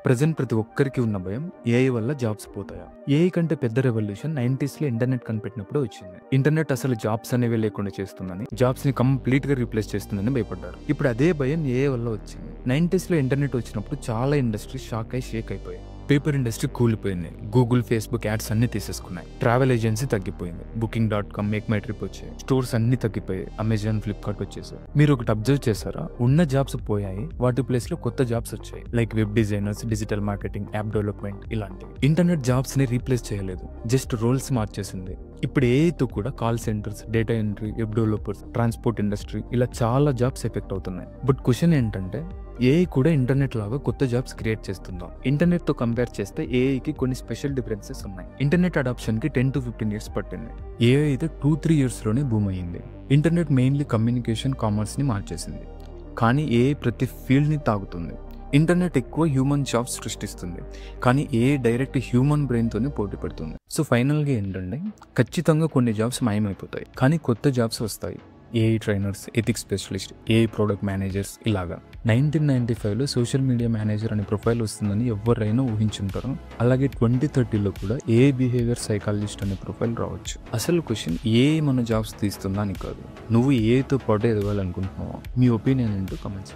Present ప్రతి ఒక్కరికి ఉన్న భయం ఏఐ వల్ల జాబ్స్ పోతాయా. ఏఐ కంటే పెద్ద రెవల్యూషన్ 90s లో ఇంటర్నెట్ కనిపెట్టినప్పుడు వచ్చింది. ఇంటర్నెట్ అసలు జాబ్స్ అనేవి లేకుండా చేస్తుందని, జాబ్స్ ని కంప్లీట్ గా రీప్లేస్ చేస్తుందని భయపడ్డారు. ఇప్పుడు అదే భయం ఏఐ వల్ల వచ్చింది. 90s లో ఇంటర్నెట్ వచ్చినప్పుడు చాలా ఇండస్ట్రీస్ షేక్ అయిపోయాయి. పేపర్ ఇండస్ట్రీ కూలిపోయింది. గూగుల్, ఫేస్బుక్ యాడ్స్ అన్ని తీసేసుకున్నాయి. ట్రావెల్ ఏజెన్సీ తగ్గిపోయింది. Booking.com, మేక్ మై ట్రిప్ వచ్చాయి. స్టోర్స్ అన్ని తగ్గిపోయాయి. అమెజాన్, ఫ్లిప్కార్ట్ వచ్చేసాయి. మీరు ఒకటి అబ్జర్వ్ చేశారా? ఉన్న జాబ్స్ పోయాయి, వాటి ప్లేస్ లో కొత్త జాబ్స్ వచ్చాయి. Like web designers, digital marketing, app development ఇలాంటివి. ఇంటర్నెట్ జాబ్స్ ని రీప్లేస్ చేయలేదు, జస్ట్ రోల్స్ మార్చేసింది. ఇప్పుడు ఏఐతో కూడా call centres, data entry, web developers, transport industry ఇలా చాలా జాబ్స్ ఎఫెక్ట్ అవుతున్నాయి. బట్ క్వశ్చన్ ఏంటంటే ఏఐ కూడా ఇంటర్నెట్ లాగా కొత్త జాబ్స్ క్రియేట్ చేస్తుందా? ఇంటర్నెట్ తో కంపేర్ చేస్తే ఏఐకి కొన్ని స్పెషల్ డిఫరెన్సెస్ ఉన్నాయి. ఇంటర్నెట్ అడాప్షన్ కి 10 to 15 years పట్టింది. ఏఐ అయితే 2-3 years లోనే బూమ్ అయ్యింది. ఇంటర్నెట్ మెయిన్లీ కమ్యూనికేషన్, కామర్స్ ని మార్చేసింది. కానీ ఏఐ ప్రతి ఫీల్డ్ ని తాగుతుంది. ఇంటర్నెట్ ఎక్కువ హ్యూమన్ జాబ్స్ సృష్టిస్తుంది, కానీ ఏఐ డైరెక్ట్ హ్యూమన్ బ్రెయిన్తోనే పోటీ పడుతుంది. సో ఫైనల్గా ఏంటంటే ఖచ్చితంగా కొన్ని జాబ్స్ మాయమైపోతాయి, కానీ కొత్త జాబ్స్ వస్తాయి. AI trainers, ethics specialist, AI product managers ఇలాగా. 1995లో సోషల్ మీడియా మేనేజర్ అనే ప్రొఫైల్ వస్తుందని ఎవరైనా ఊహించుంటారు. అలాగే 2030లో కూడా ఏఐ బిహేవియర్ సైకాలజిస్ట్ అనే ప్రొఫైల్ రావచ్చు. అసలు క్వశ్చన్ ఏఐ మన జాబ్స్ తీస్తుందా అని కాదు, నువ్వు ఏఐతో పాటు ఎదగాలనుకుంటున్నావా? మీ ఒపీనియన్ ఏంటో కామెంట్స్